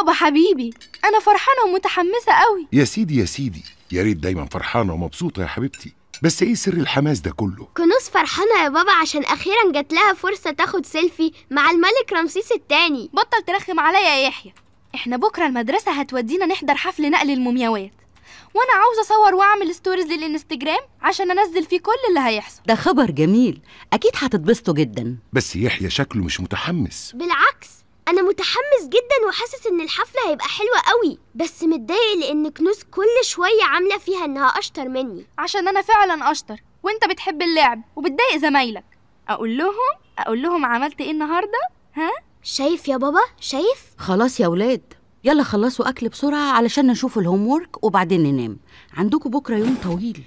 بابا حبيبي، أنا فرحانة ومتحمسة قوي. يا سيدي يا سيدي، يا ريت دايما فرحانة ومبسوطة يا حبيبتي، بس ايه سر الحماس ده كله؟ كنوز فرحانة يا بابا عشان أخيرا جات لها فرصة تاخد سيلفي مع الملك رمسيس الثاني. بطل ترخم عليا يا يحيى، احنا بكرة المدرسة هتودينا نحضر حفل نقل المومياوات، وانا عاوزة اصور واعمل ستوريز للانستجرام عشان انزل فيه كل اللي هيحصل. ده خبر جميل، اكيد هتتبسطوا جدا. بس يحيى شكله مش متحمس. بالعكس، أنا متحمس جدا وحاسس إن الحفلة هيبقى حلوة قوي، بس متضايق لأن كنوز كل شوية عاملة فيها إنها أشطر مني. عشان انا فعلا اشطر وانت بتحب اللعب وبتضايق زمايلك. اقول لهم عملت ايه النهارده؟ ها؟ شايف يا بابا؟ شايف؟ خلاص يا ولاد، يلا خلصوا اكل بسرعة علشان نشوف الهوم وورك وبعدين ننام، عندكم بكرة يوم طويل.